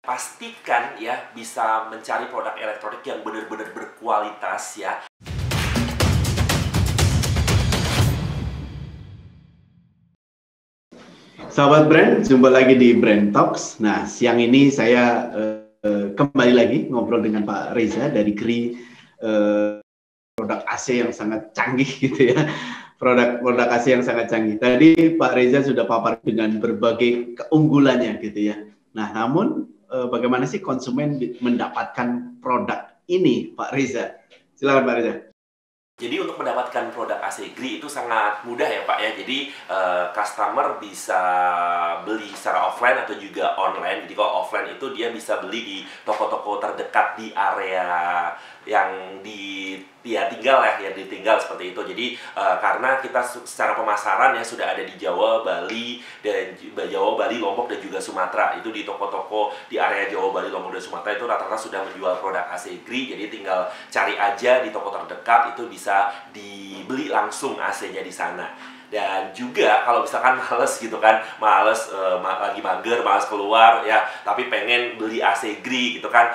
Pastikan ya bisa mencari produk elektronik yang benar-benar berkualitas ya. Sahabat brand, jumpa lagi di Brand Talks. Nah, siang ini saya kembali lagi ngobrol dengan Pak Reza dari GRI, produk AC yang sangat canggih gitu ya. Produk AC yang sangat canggih. Tadi Pak Reza sudah papar dengan berbagai keunggulannya gitu ya. Nah, namun bagaimana sih konsumen mendapatkan produk ini, Pak Reza? Silakan Pak Reza. Jadi untuk mendapatkan produk AC GRI itu sangat mudah ya Pak ya. Jadi customer bisa beli secara offline atau juga online. Jadi kalau offline itu dia bisa beli di toko-toko terdekat di area yang dia tinggal ya, yang ditinggal seperti itu. Jadi karena kita secara pemasaran ya sudah ada di Jawa, Bali, Lombok dan juga Sumatera. Itu di toko-toko di area Jawa, Bali, Lombok dan Sumatera itu rata-rata sudah menjual produk AC GRI. Jadi tinggal cari aja di toko terdekat, itu bisa dibeli langsung AC-nya di sana. Dan juga kalau misalkan males gitu kan, lagi mager, males keluar ya, tapi pengen beli AC GRI gitu kan,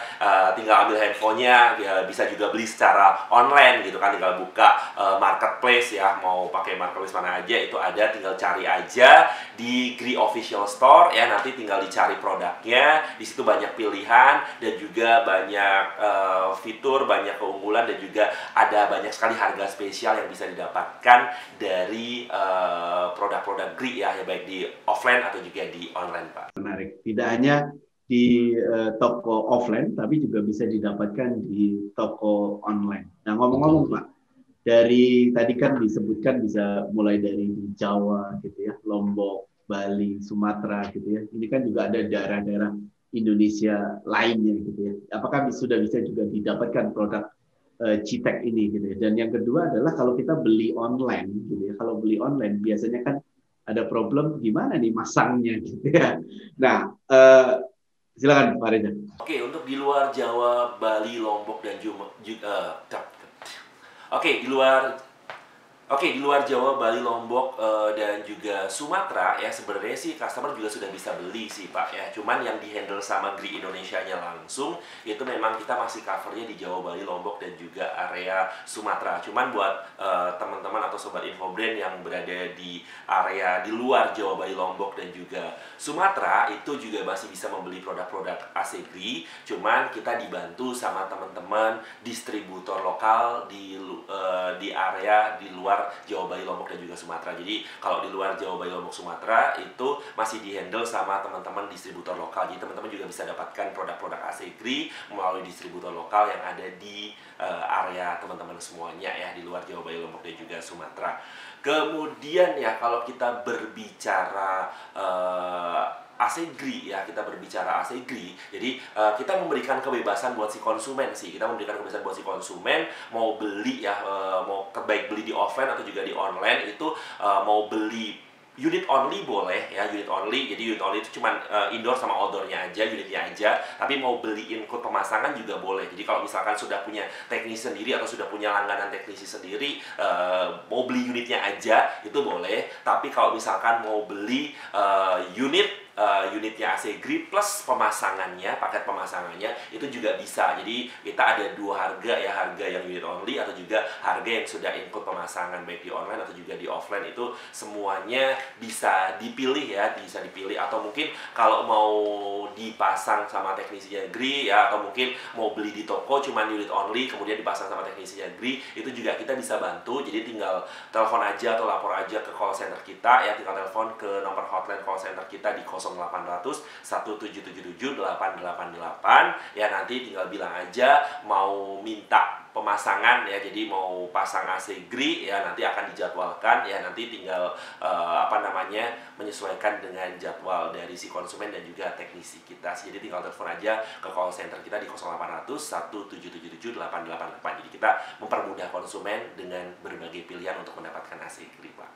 tinggal ambil handphonenya, ya bisa juga beli secara online gitu kan, tinggal buka marketplace ya, mau pakai marketplace mana aja itu ada, tinggal cari aja di GRI Official Store ya, nanti tinggal dicari produknya, di situ banyak pilihan dan juga banyak fitur, banyak keunggulan dan juga ada banyak sekali harga spesial yang bisa didapatkan dari produk-produk GRI ya, baik di offline atau juga di online Pak. Menarik. Tidak hanya di toko offline, tapi juga bisa didapatkan di toko online. Nah, ngomong-ngomong Pak, dari tadi kan disebutkan bisa mulai dari Jawa gitu ya, Lombok, Bali, Sumatera gitu ya. Ini kan juga ada daerah-daerah Indonesia lainnya gitu ya. Apakah sudah bisa juga didapatkan produk Citek ini gitu ya. Dan yang kedua adalah kalau kita beli online gitu ya. Kalau beli online biasanya kan ada problem gimana nih masangnya gitu ya. Nah, silakan Pak Reza. Oke, untuk di luar Jawa, Bali, Lombok dan Oke, di luar Jawa, Bali, Lombok, dan juga Sumatera ya, sebenarnya sih customer juga sudah bisa beli sih Pak ya. Cuman yang dihandle sama GRI Indonesia-nya langsung itu memang kita masih covernya di Jawa, Bali, Lombok dan juga area Sumatera. Cuman buat teman-teman atau sobat Infobrand yang berada di area di luar Jawa, Bali, Lombok dan juga Sumatera itu juga masih bisa membeli produk-produk AC GRI. Cuman kita dibantu sama teman-teman distributor lokal di area di luar Jawa, Bali, Lombok dan juga Sumatera. Jadi kalau di luar Jawa, Bali, Lombok, Sumatera itu masih dihandle sama teman-teman distributor lokal. Jadi teman-teman juga bisa dapatkan produk-produk AC GRI melalui distributor lokal yang ada di area teman-teman semuanya ya, di luar Jawa, Bali, Lombok dan juga Sumatera. Kemudian ya kalau kita berbicara AC GRI ya, kita berbicara AC GRI. Jadi kita memberikan kebebasan buat si konsumen sih. Kita memberikan kebebasan buat si konsumen mau beli ya, mau baik beli di offline atau juga di online itu mau beli unit only boleh ya, unit only. Jadi unit only itu cuma indoor sama outdoornya aja, unitnya aja. Tapi mau beli input pemasangan juga boleh. Jadi kalau misalkan sudah punya teknisi sendiri atau sudah punya langganan teknisi sendiri, mau beli unitnya aja itu boleh. Tapi kalau misalkan mau beli unitnya AC GRI plus pemasangannya, paket pemasangannya itu juga bisa. Jadi kita ada dua harga ya, harga yang unit only atau juga harga yang sudah input pemasangan baik di online atau juga di offline. Itu semuanya bisa dipilih ya, bisa dipilih. Atau mungkin kalau mau dipasang sama teknisinya GRI ya, atau mungkin mau beli di toko cuman unit only kemudian dipasang sama teknisinya GRI, itu juga kita bisa bantu. Jadi tinggal telepon aja atau lapor aja ke call center kita ya, tinggal telepon ke nomor hotline call center kita di 0800 1777 888 ya. Nanti tinggal bilang aja mau minta pemasangan ya, jadi mau pasang AC GRI ya, nanti akan dijadwalkan ya, nanti tinggal menyesuaikan dengan jadwal dari si konsumen dan juga teknisi kita. Jadi tinggal telepon aja ke call center kita di 0800 1777 888. Jadi kita mempermudah konsumen dengan berbagai pilihan untuk mendapatkan AC GRI Pak.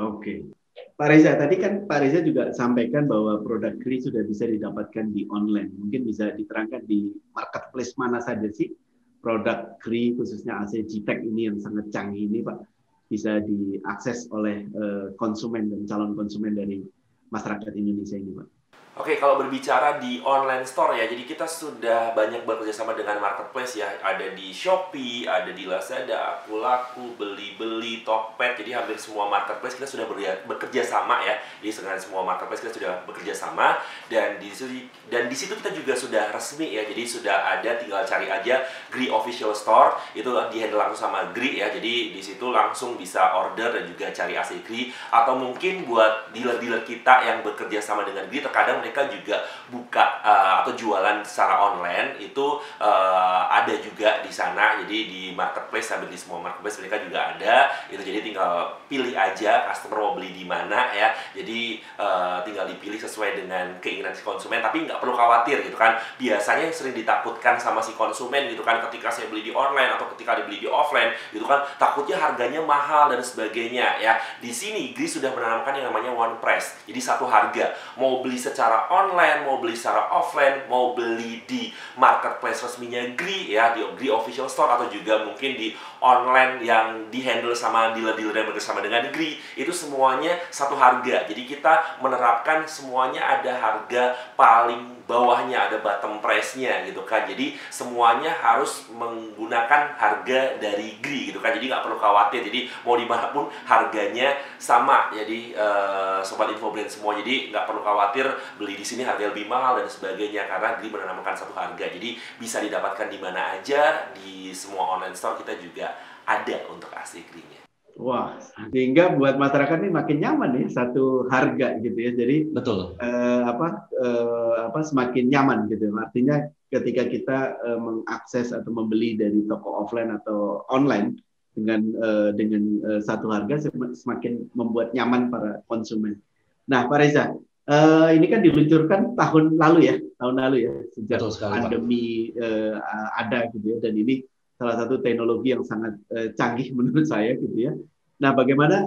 Oke. Pak Reza, tadi kan Pak Reza juga sampaikan bahwa produk GRI sudah bisa didapatkan di online. Mungkin bisa diterangkan di marketplace mana saja sih produk GRI, khususnya AC Citek ini yang sangat canggih ini, Pak, bisa diakses oleh konsumen dan calon konsumen dari masyarakat Indonesia ini, Pak. Oke, kalau berbicara di online store ya, jadi kita sudah banyak bekerja sama dengan marketplace ya. Ada di Shopee, ada di Lazada, Akulaku, Beli-Beli, Tokped. Jadi hampir semua marketplace kita sudah bekerja sama ya. Jadi dengan semua marketplace kita sudah bekerja sama, dan di situ kita juga sudah resmi ya. Jadi sudah ada, tinggal cari aja Gree Official Store. Itu di-handle langsung sama Gree ya. Jadi di situ langsung bisa order dan juga cari AC Gree, atau mungkin buat dealer-dealer kita yang bekerja sama dengan Gree, terkadang mereka juga buka atau jualan secara online itu ada juga di sana. Jadi di marketplace, hampir di semua marketplace mereka juga ada itu. Jadi tinggal pilih aja customer mau beli di mana ya. Jadi tinggal dipilih sesuai dengan keinginan si konsumen, tapi nggak perlu khawatir gitu kan. Biasanya yang sering ditakutkan sama si konsumen gitu kan, ketika saya beli di online atau ketika dibeli di offline gitu kan, takutnya harganya mahal dan sebagainya ya. Di sini Gree sudah menanamkan yang namanya one price. Jadi satu harga. Mau beli secara online, mau beli secara offline, mau beli di marketplace resminya Gree ya, di Gree Official Store, atau juga mungkin di online yang di-handle sama dealer-dealer yang bersama dengan Gree, itu semuanya satu harga. Jadi kita menerapkan semuanya ada harga paling bawahnya, ada bottom price-nya gitu kan. Jadi semuanya harus menggunakan harga dari Gree gitu kan. Jadi nggak perlu khawatir. Jadi mau dimanapun harganya sama. Jadi sobat info brand semua, jadi nggak perlu khawatir beli di sini harga lebih mahal dan sebagainya, karena Gree menanamkan satu harga. Jadi bisa didapatkan di mana aja, di semua online store kita juga ada untuk AC Gree-nya. Wah, sehingga buat masyarakat ini makin nyaman ya, satu harga gitu ya. Jadi Betul. semakin nyaman gitu. Artinya ketika kita mengakses atau membeli dari toko offline atau online dengan satu harga, semakin membuat nyaman para konsumen. Nah, Pak Reza, ini kan diluncurkan tahun lalu ya, sejak pandemi ada gitu ya, dan ini salah satu teknologi yang sangat canggih menurut saya gitu ya. Nah, bagaimana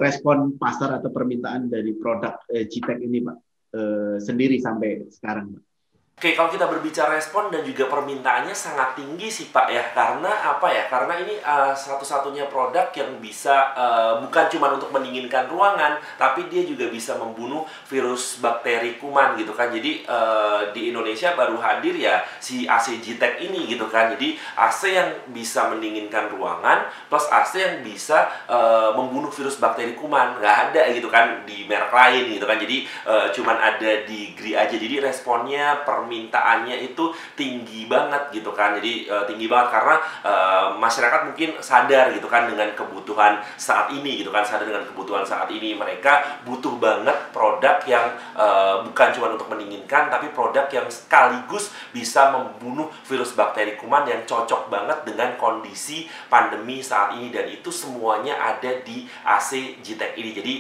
respon pasar atau permintaan dari produk GTEK ini, Pak, sendiri sampai sekarang, Pak? Oke, kalau kita berbicara respon dan juga permintaannya sangat tinggi sih Pak ya. Karena apa ya? Karena ini satu-satunya produk yang bisa bukan cuma untuk mendinginkan ruangan, tapi dia juga bisa membunuh virus bakteri kuman gitu kan. Jadi di Indonesia baru hadir ya si AC GTEK ini gitu kan. Jadi AC yang bisa mendinginkan ruangan plus AC yang bisa membunuh virus bakteri kuman. Nggak ada gitu kan di merek lain gitu kan. Jadi cuman ada di Gree aja. Jadi responnya, permintaannya itu tinggi banget gitu kan. Jadi tinggi banget karena masyarakat mungkin sadar gitu kan dengan kebutuhan saat ini gitu kan, sadar dengan kebutuhan saat ini. Mereka butuh banget produk yang bukan cuma untuk mendinginkan, tapi produk yang sekaligus bisa membunuh virus bakteri kuman yang cocok banget dengan kondisi pandemi saat ini, dan itu semuanya ada di AC GTEK ini. Jadi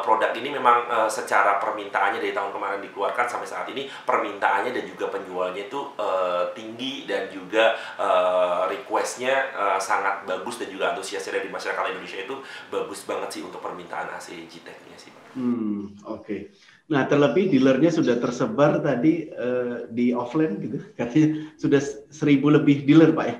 produk ini memang secara permintaannya dari tahun kemarin dikeluarkan sampai saat ini, permintaannya dan juga penjualnya itu tinggi, dan juga requestnya sangat bagus, dan juga antusiasnya dari masyarakat Indonesia itu bagus banget sih untuk permintaan AC GTEK-nya sih Pak. Oke. Nah, terlebih dealernya sudah tersebar tadi di offline gitu, katanya sudah 1.000 lebih dealer Pak ya?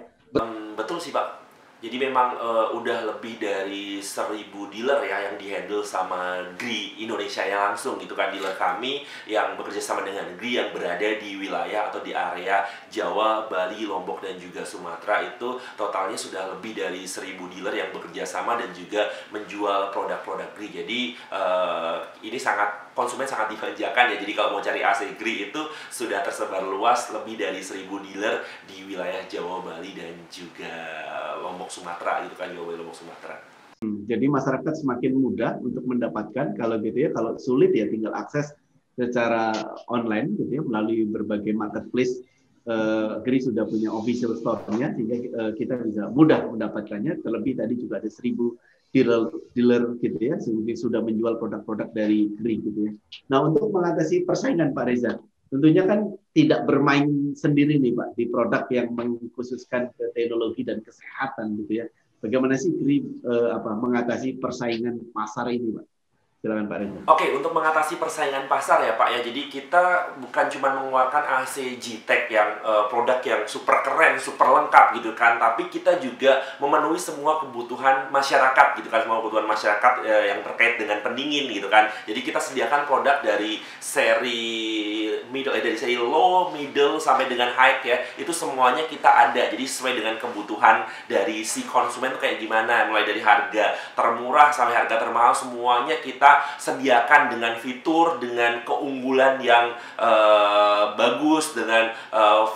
Betul sih Pak. Jadi memang udah lebih dari 1.000 dealer ya yang dihandle sama Gree Indonesia yang langsung gitu kan. Dealer kami yang bekerja sama dengan Gree yang berada di wilayah atau di area Jawa, Bali, Lombok, dan juga Sumatera, itu totalnya sudah lebih dari 1.000 dealer yang bekerja sama dan juga menjual produk-produk Gree. Jadi ini konsumen sangat dimanjakan ya. Jadi kalau mau cari AC Gree itu sudah tersebar luas, lebih dari 1.000 dealer di wilayah Jawa, Bali, dan juga Lombok, Sumatera gitu kan, Jawa, Bali, Lombok, Sumatera. Jadi masyarakat semakin mudah untuk mendapatkan, kalau gitu ya, kalau sulit ya tinggal akses secara online gitu ya, melalui berbagai marketplace. Gree sudah punya official store-nya, sehingga kita bisa mudah mendapatkannya. Terlebih tadi juga ada 1.000 dealer gitu ya, sudah menjual produk-produk dari Gree gitu ya. Nah, untuk mengatasi persaingan Pak Reza, tentunya kan tidak bermain sendiri nih Pak di produk yang mengkhususkan ke teknologi dan kesehatan gitu ya. Bagaimana sih Gree mengatasi persaingan pasar ini Pak Silakan Pak Reza. Oke, untuk mengatasi persaingan pasar ya Pak ya, jadi kita bukan cuma mengeluarkan AC G-Tech yang produk yang super keren, super lengkap gitu kan, tapi kita juga memenuhi semua kebutuhan masyarakat gitu kan, semua kebutuhan masyarakat yang terkait dengan pendingin gitu kan. Jadi kita sediakan produk dari seri dari seri low, middle sampai dengan high ya, itu semuanya kita ada. Jadi sesuai dengan kebutuhan dari si konsumen tuh kayak gimana, mulai dari harga termurah sampai harga termahal semuanya kita sediakan dengan fitur, dengan keunggulan yang bagus, dengan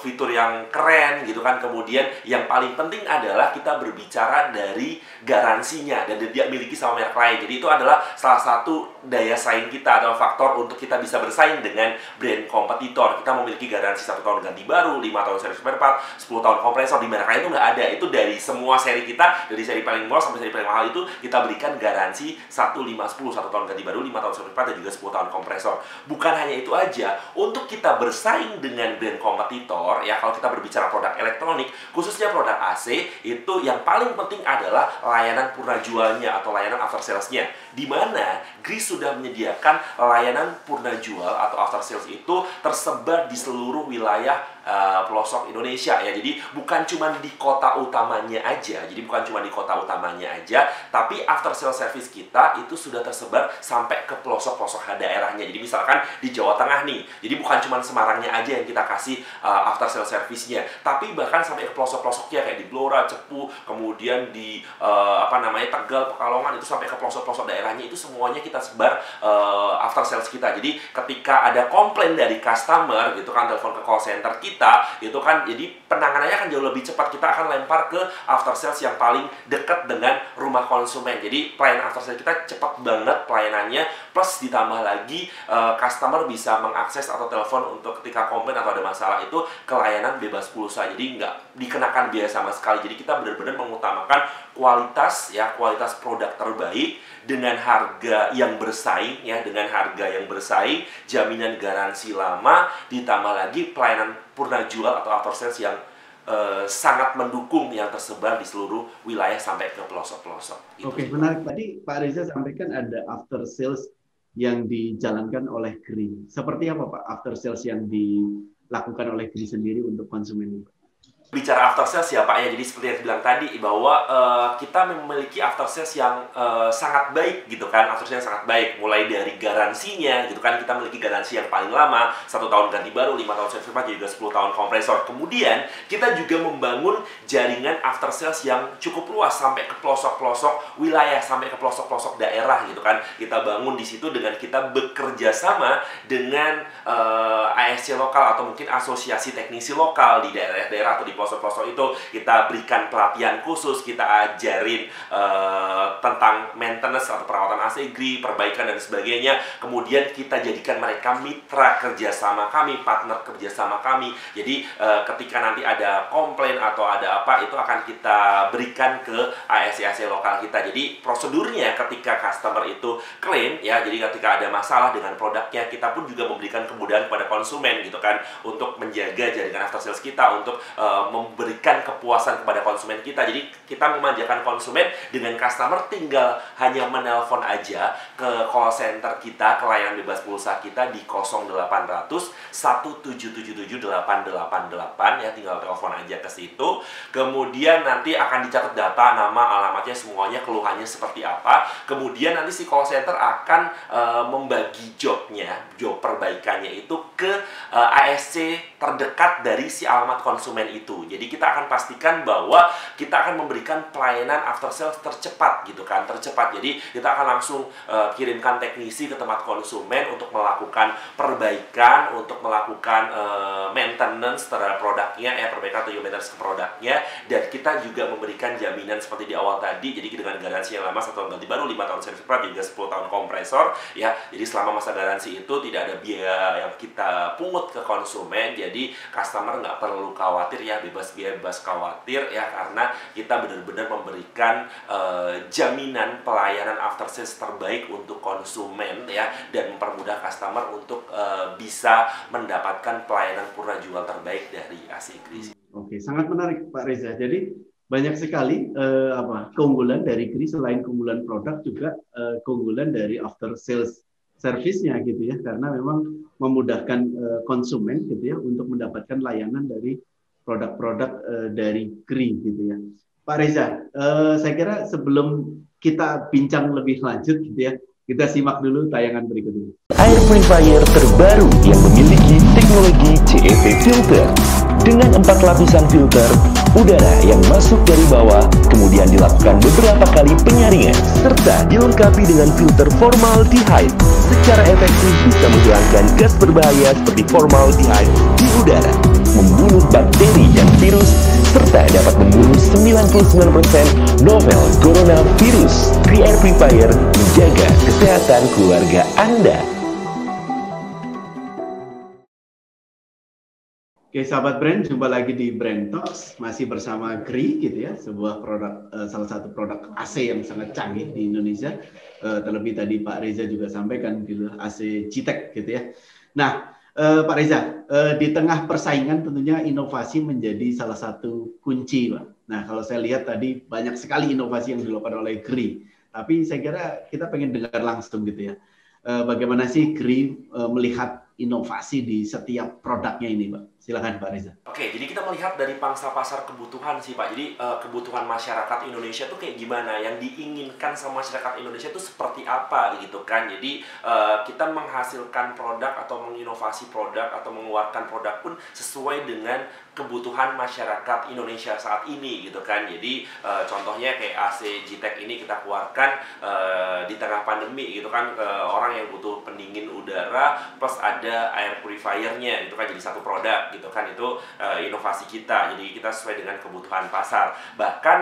fitur yang keren gitu kan. Kemudian yang paling penting adalah kita berbicara dari garansinya dan dia miliki sama merek lain. Jadi itu adalah salah satu daya saing kita atau faktor untuk kita bisa bersaing dengan brand kompetitor. Kita memiliki garansi 1 tahun ganti baru, 5 tahun servis spare part, 10 tahun kompresor. Di merek lain itu nggak ada. Itu dari semua seri kita, dari seri paling murah sampai seri paling mahal itu kita berikan garansi 1, 5, 10, 1 tahun ganti baru, 5 tahun servis spare part, dan juga 10 tahun kompresor. Bukan hanya itu aja, untuk kita bersaing dengan brand kompetitor ya, kalau kita berbicara produk elektronik, khususnya produk AC, itu yang paling penting adalah layanan purna jualnya atau layanan after sales-nya, di mana Gris sudah menyediakan layanan purna jual atau after sales itu tersebar di seluruh wilayah pelosok Indonesia ya. Jadi bukan cuma di kota utamanya aja. Tapi after sales service kita itu sudah tersebar sampai ke pelosok-pelosok daerahnya. Jadi misalkan di Jawa Tengah nih. Jadi bukan cuma Semarangnya aja yang kita kasih after sales service-nya, tapi bahkan sampai ke pelosok-pelosoknya kayak di Blora, Cepu, kemudian di Tegal, Pekalongan, itu sampai ke pelosok-pelosok daerahnya itu semuanya kita sebar after sales kita. Jadi ketika ada komplain dari customer gitu kan, telepon ke call center kita itu kan, jadi penanganannya akan jauh lebih cepat. Kita akan lempar ke after sales yang paling dekat dengan rumah konsumen. Jadi pelayanan after sales kita cepat banget pelayanannya, plus ditambah lagi customer bisa mengakses atau telepon untuk ketika komplain atau ada masalah itu ke layanan bebas pulsa. Jadi nggak dikenakan biaya sama sekali. Jadi kita benar-benar mengutamakan kualitas ya, kualitas produk terbaik dengan harga yang bersaing ya, jaminan garansi lama, ditambah lagi pelayanan purna jual atau after sales yang sangat mendukung, yang tersebar di seluruh wilayah sampai ke pelosok-pelosok. Oke, menarik. Tadi Pak Reza sampaikan ada after sales yang dijalankan oleh Green. Seperti apa Pak after sales yang dilakukan oleh Green sendiri untuk konsumen? Bicara after sales ya Pak ya, jadi seperti yang bilang tadi bahwa kita memiliki after sales yang sangat baik gitu kan, after sales yang sangat baik, mulai dari garansinya gitu kan, kita memiliki garansi yang paling lama, 1 tahun ganti baru, 5 tahun servis part, juga 10 tahun kompresor. Kemudian kita juga membangun jaringan after sales yang cukup luas sampai ke pelosok-pelosok wilayah, sampai ke pelosok-pelosok daerah gitu kan. Kita bangun di situ dengan kita bekerja sama dengan ASC lokal atau mungkin asosiasi teknisi lokal di daerah-daerah atau di pelosok-pelosok itu. Kita berikan pelatihan khusus, kita ajarin tentang maintenance atau perawatan AC Gri, perbaikan dan sebagainya. Kemudian kita jadikan mereka mitra kerjasama kami, partner kerjasama kami. Jadi ketika nanti ada komplain atau ada apa, itu akan kita berikan ke ASC lokal kita. Jadi prosedurnya ketika customer itu klaim ya, jadi ketika ada masalah dengan produknya, kita pun juga memberikan kemudahan kepada konsumen gitu kan, untuk menjaga jaringan after sales kita, untuk memberikan kepuasan kepada konsumen kita. Jadi kita memanjakan konsumen dengan customer tinggal hanya menelpon aja ke call center kita, ke layanan bebas pulsa kita di 0800 1777 888 ya, tinggal telepon aja ke situ. Kemudian nanti akan dicatat data, nama, alamatnya, semuanya, keluhannya seperti apa. Kemudian nanti si call center akan membagi jobnya, job perbaikannya itu ke ASC terdekat dari si alamat konsumen itu. Jadi kita akan pastikan bahwa kita akan memberikan pelayanan after sales tercepat gitu kan, tercepat. Jadi kita akan langsung kirimkan teknisi ke tempat konsumen untuk melakukan perbaikan, untuk melakukan maintenance terhadap produknya ya, perbaikan atau maintenance ke produknya. Dan kita juga memberikan jaminan seperti di awal tadi, jadi dengan garansi yang lama 1 tahun ganti baru, 5 tahun servis part, juga 10 tahun kompresor ya. Jadi selama masa garansi itu tidak ada biaya yang kita pungut ke konsumen. Jadi customer nggak perlu khawatir ya, bebas biaya, bebas khawatir ya, karena kita benar-benar memberikan jaminan pelayanan after sales terbaik untuk konsumen ya, dan mempermudah customer untuk bisa mendapatkan pelayanan purna jual terbaik dari AC Gri. Oke, sangat menarik Pak Reza. Jadi banyak sekali keunggulan dari GRI. Selain keunggulan produk juga keunggulan dari after sales service-nya gitu ya, karena memang memudahkan konsumen gitu ya untuk mendapatkan layanan dari produk-produk dari GRI gitu ya. Pak Reza, saya kira sebelum kita bincang lebih lanjut gitu ya, kita simak dulu tayangan berikut ini. Air purifier terbaru yang memiliki teknologi CEV filter. Dengan 4 lapisan filter, udara yang masuk dari bawah kemudian dilakukan beberapa kali penyaringan, serta dilengkapi dengan filter formaldehyde. Secara efektif bisa menghilangkan gas berbahaya seperti formaldehyde di udara, membunuh bakteri dan virus, serta dapat membunuh 99% novel coronavirus. GRI Air Purifier menjaga kesehatan keluarga Anda. Oke, sahabat brand, jumpa lagi di Brand Talks, masih bersama GRI gitu ya, sebuah produk, salah satu produk AC yang sangat canggih di Indonesia. Terlebih tadi Pak Reza juga sampaikan gitu, AC Gtech gitu ya. Nah, Pak Reza, di tengah persaingan tentunya inovasi menjadi salah satu kunci, Pak. Nah, kalau saya lihat tadi banyak sekali inovasi yang dilakukan oleh GRI, tapi saya kira kita pengen dengar langsung gitu ya. Bagaimana sih GRI melihat inovasi di setiap produknya ini, Pak? Silakan Pak Reza. Oke, jadi kita melihat dari pangsa pasar kebutuhan sih Pak. Jadi kebutuhan masyarakat Indonesia tuh kayak gimana, yang diinginkan sama masyarakat Indonesia tuh seperti apa gitu kan. Jadi kita menghasilkan produk atau menginovasi produk atau mengeluarkan produk pun sesuai dengan kebutuhan masyarakat Indonesia saat ini gitu kan. Jadi contohnya kayak AC Gtech ini kita keluarkan di tengah pandemi gitu kan, orang yang butuh pendingin udara plus ada air purifiernya gitu kan, jadi satu produk gitu kan. Itu inovasi kita, jadi kita sesuai dengan kebutuhan pasar. Bahkan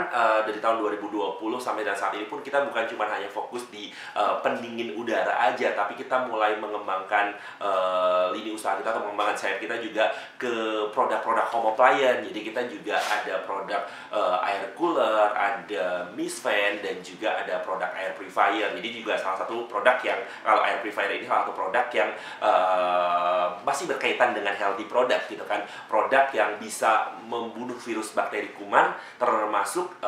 dari tahun 2020 sampai dan saat ini pun kita bukan cuma hanya fokus di pendingin udara aja, tapi kita mulai mengembangkan lini usaha kita atau mengembangkan sayap kita juga ke produk-produk home appliance. Jadi kita juga ada produk air cooler, ada mist fan, dan juga ada produk air purifier. Jadi juga salah satu produk yang, kalau air purifier ini salah satu produk yang masih berkaitan dengan healthy product gitu kan. Produk yang bisa membunuh virus bakteri kuman, termasuk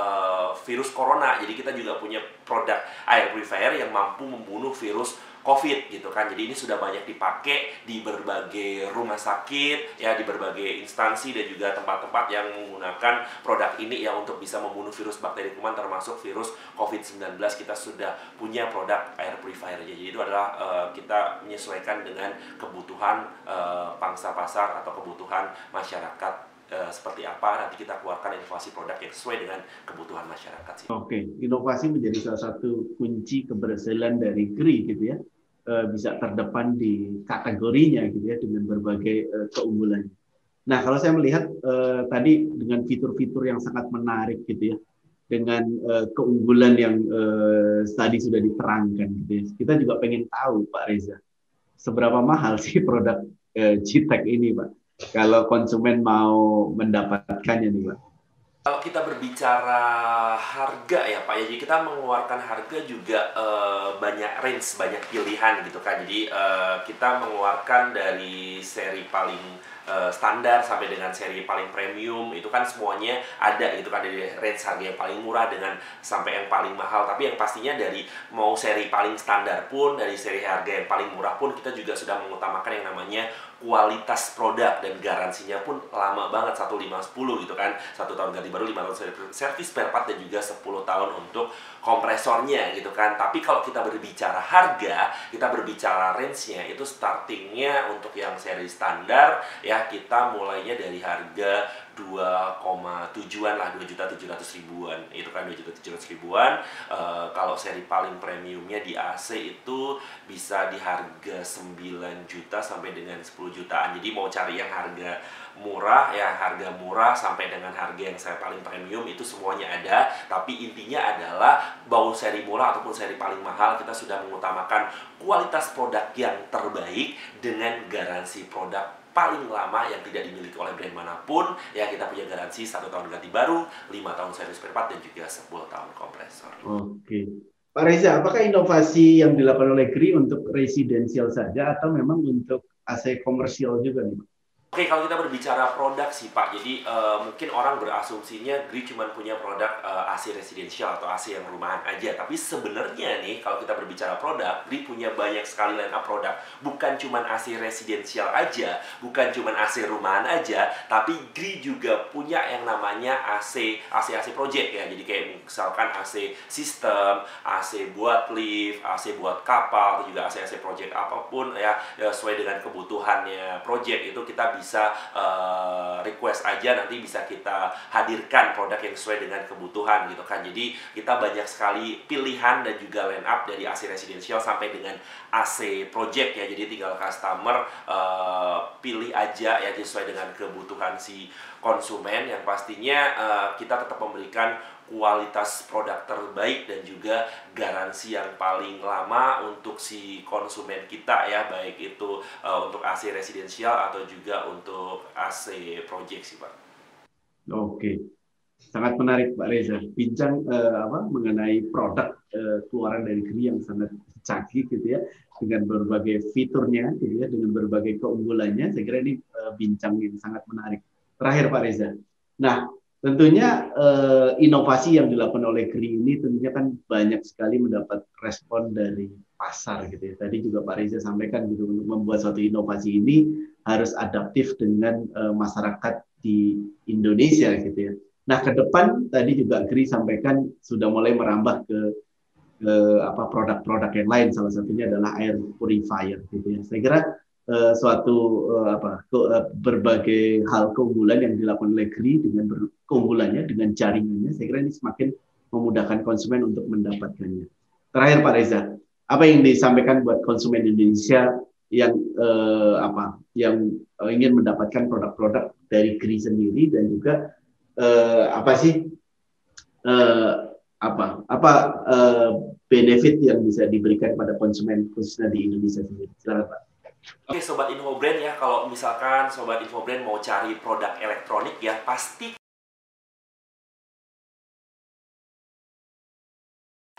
virus corona. Jadi kita juga punya produk air purifier yang mampu membunuh virus COVID gitu kan. Jadi ini sudah banyak dipakai di berbagai rumah sakit ya, di berbagai instansi dan juga tempat-tempat yang menggunakan produk ini ya untuk bisa membunuh virus bakteri kuman termasuk virus COVID-19. Kita sudah punya produk air purifier. Jadi itu adalah kita menyesuaikan dengan kebutuhan pangsa pasar atau kebutuhan masyarakat. Seperti apa nanti kita keluarkan inovasi produk yang sesuai dengan kebutuhan masyarakat sih. Oke, inovasi menjadi salah satu kunci keberhasilan dari GRI gitu ya, bisa terdepan di kategorinya gitu ya dengan berbagai keunggulan. Nah, kalau saya melihat tadi dengan fitur-fitur yang sangat menarik gitu ya, dengan keunggulan yang tadi sudah diterangkan gitu ya, kita juga pengen tahu Pak Reza, seberapa mahal sih produk Gtech ini Pak? Kalau konsumen mau mendapatkannya nih Pak. Kalau kita berbicara harga ya Pak ya, jadi kita mengeluarkan harga juga banyak range, banyak pilihan gitu kan. Jadi kita mengeluarkan dari seri paling standar sampai dengan seri paling premium, itu kan semuanya ada gitu kan, dari range harga yang paling murah dengan sampai yang paling mahal. Tapi yang pastinya dari mau seri paling standar pun, dari seri harga yang paling murah pun, kita juga sudah mengutamakan yang namanya kualitas produk, dan garansinya pun lama banget, 1, 5, 10 gitu kan. 1 tahun ganti baru, 5 tahun servis spare part, dan juga 10 tahun untuk kompresornya gitu kan. Tapi kalau kita berbicara harga, kita berbicara range-nya, itu startingnya untuk yang seri standar ya, kita mulainya dari harga 2,7-an lah, 2.700.000-an. Itu kan 2.700.000-an. Kalau seri paling premiumnya di AC itu bisa di harga 9 juta sampai dengan 10 jutaan. Jadi mau cari yang harga murah ya, harga murah sampai dengan harga yang saya paling premium, itu semuanya ada. Tapi intinya adalah mau seri murah ataupun seri paling mahal, kita sudah mengutamakan kualitas produk yang terbaik dengan garansi produk paling lama yang tidak dimiliki oleh brand manapun ya. Kita punya garansi 1 tahun ganti baru, 5 tahun servis spare part, dan juga 10 tahun kompresor. Oke, Pak Reza, apakah inovasi yang dilakukan oleh GRI untuk residensial saja atau memang untuk AC komersial juga nih Pak? Oke, kalau kita berbicara produk sih Pak, jadi mungkin orang berasumsinya GRI cuma punya produk AC residensial atau AC yang rumahan aja. Tapi sebenarnya nih, kalau kita berbicara produk, GRI punya banyak sekali line up produk. Bukan cuma AC residensial aja, bukan cuma AC rumahan aja, tapi GRI juga punya yang namanya AC project ya. Jadi kayak misalkan AC sistem, AC buat lift, AC buat kapal, atau juga AC project apapun ya, sesuai dengan kebutuhannya project itu kita bisa request aja, nanti bisa kita hadirkan produk yang sesuai dengan kebutuhan gitu kan. Jadi kita banyak sekali pilihan dan juga line up dari AC residensial sampai dengan AC project ya. Jadi tinggal customer pilih aja ya sesuai dengan kebutuhan si konsumen, yang pastinya kita tetap memberikan kualitas produk terbaik dan juga garansi yang paling lama untuk si konsumen kita ya, baik itu untuk AC residensial atau juga untuk AC project sih Pak. Oke, sangat menarik Pak Reza. Bincang mengenai produk keluaran dari GRI yang sangat canggih gitu ya, dengan berbagai fiturnya gitu ya, dengan berbagai keunggulannya. Saya kira ini bincang yang sangat menarik. Terakhir Pak Reza. Nah, tentunya inovasi yang dilakukan oleh GRI ini tentunya kan banyak sekali mendapat respon dari pasar gitu ya. Tadi juga Pak Reza sampaikan gitu, untuk membuat suatu inovasi ini harus adaptif dengan masyarakat di Indonesia gitu ya. Nah, ke depan tadi juga GRI sampaikan sudah mulai merambah ke produk-produk yang lain, salah satunya adalah air purifier gitu ya. Saya kira berbagai hal keunggulan yang dilakukan oleh GRI dengan keunggulannya, dengan jaringannya, saya kira ini semakin memudahkan konsumen untuk mendapatkannya. Terakhir Pak Reza, apa yang disampaikan buat konsumen Indonesia yang ingin mendapatkan produk-produk dari GRI sendiri, dan juga benefit yang bisa diberikan pada konsumen khususnya di Indonesia sendiri. Silakan Pak. Oke Sobat Infobrand ya, kalau misalkan Sobat Infobrand mau cari produk elektronik ya, pasti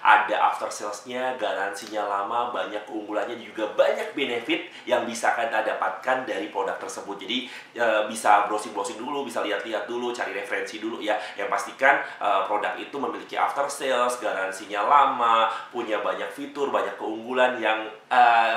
ada after sales-nya, garansinya lama, banyak keunggulannya, juga banyak benefit yang bisa Anda dapatkan dari produk tersebut. Jadi bisa browsing-browsing dulu, bisa lihat-lihat dulu, cari referensi dulu ya. Yang pastikan produk itu memiliki after sales, garansinya lama, punya banyak fitur, banyak keunggulan yang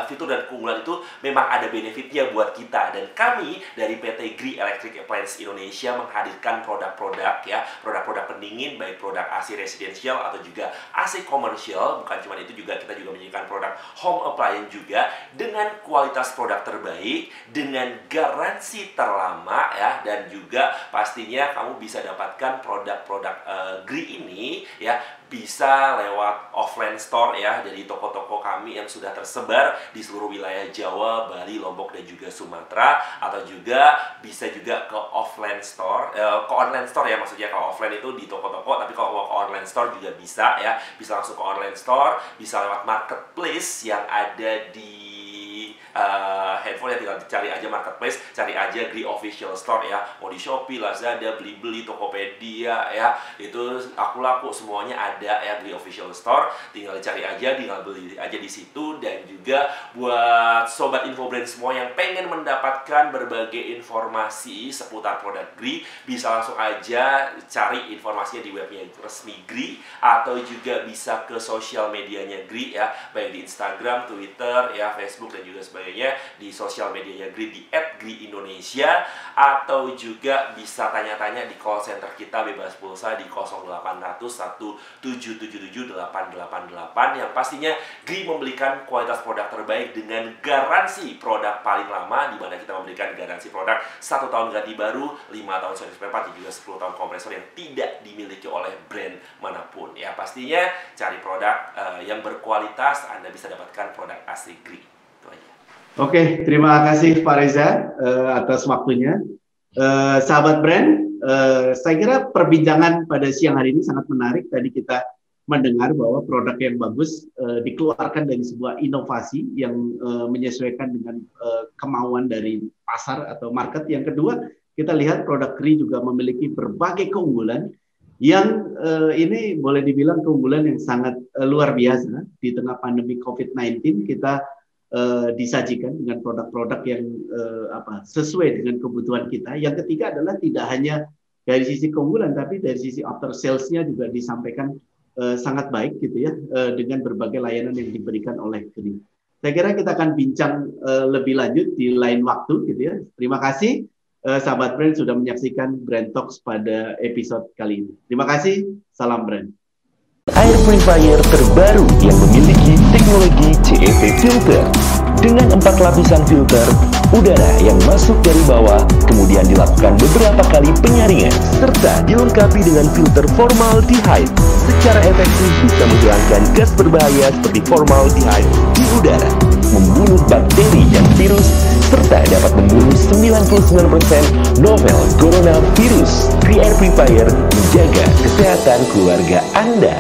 fitur dan keunggulan itu memang ada benefitnya buat kita. Dan kami dari PT GRI Electric Appliance Indonesia menghadirkan produk-produk ya, produk-produk pendingin, baik produk AC residensial atau juga AC komersial. Bukan cuma itu, juga kita juga menyediakan produk home appliance juga dengan kualitas produk terbaik, dengan garansi terlama ya, dan juga pastinya kamu bisa dapatkan produk-produk GRI ini ya bisa lewat offline store ya, dari toko-toko kami yang sudah tersebar di seluruh wilayah Jawa, Bali, Lombok, dan juga Sumatera, atau juga bisa juga ke offline store, ke online store ya, maksudnya kalau offline itu di toko-toko, tapi kalau mau ke online store juga bisa ya, bisa langsung ke online store, bisa lewat marketplace yang ada di handphone ya, tinggal cari aja marketplace, cari aja GRI Official Store ya, mau di Shopee, Lazada, Blibli, Tokopedia ya, itu aku laku semuanya ada ya, GRI Official Store, tinggal cari aja, tinggal beli aja di situ. Dan juga buat Sobat Infobrand semua yang pengen mendapatkan berbagai informasi seputar produk GRI, bisa langsung aja cari informasinya di webnya resmi GRI, atau juga bisa ke sosial medianya GRI ya, baik di Instagram, Twitter ya, Facebook, dan juga sebagainya di sosial medianya GRI di @GRI-Indonesia, atau juga bisa tanya-tanya di call center kita bebas pulsa di 0800 1777 888, yang pastinya GRI memberikan kualitas produk terbaik dengan garansi produk paling lama, di mana kita memberikan garansi produk 1 tahun ganti baru, 5 tahun service spare part, dan juga 10 tahun kompresor yang tidak dimiliki oleh brand manapun ya. Pastinya cari produk yang berkualitas, Anda bisa dapatkan produk asli GRI. Oke, terima kasih Pak Reza atas waktunya. Sahabat brand, saya kira perbincangan pada siang hari ini sangat menarik. Tadi kita mendengar bahwa produk yang bagus dikeluarkan dari sebuah inovasi yang menyesuaikan dengan kemauan dari pasar atau market. Yang kedua, kita lihat produk GRI juga memiliki berbagai keunggulan yang ini boleh dibilang keunggulan yang sangat luar biasa. Di tengah pandemi COVID-19, kita disajikan dengan produk-produk yang sesuai dengan kebutuhan kita. Yang ketiga adalah tidak hanya dari sisi keunggulan, tapi dari sisi after sales-nya juga disampaikan sangat baik gitu ya, dengan berbagai layanan yang diberikan oleh GRI. Saya kira kita akan bincang lebih lanjut di lain waktu gitu ya. Terima kasih sahabat brand sudah menyaksikan Brand Talks pada episode kali ini. Terima kasih, salam brand. Air purifier terbaru yang memiliki teknologi CEV filter dengan 4 lapisan filter udara yang masuk dari bawah, kemudian dilakukan beberapa kali penyaringan, serta dilengkapi dengan filter formaldehyde. Secara efektif bisa menghilangkan gas berbahaya seperti formaldehyde di udara, membunuh bakteri dan virus, serta dapat membunuh 99% novel coronavirus. GRI Air Purifier menjaga kesehatan keluarga Anda.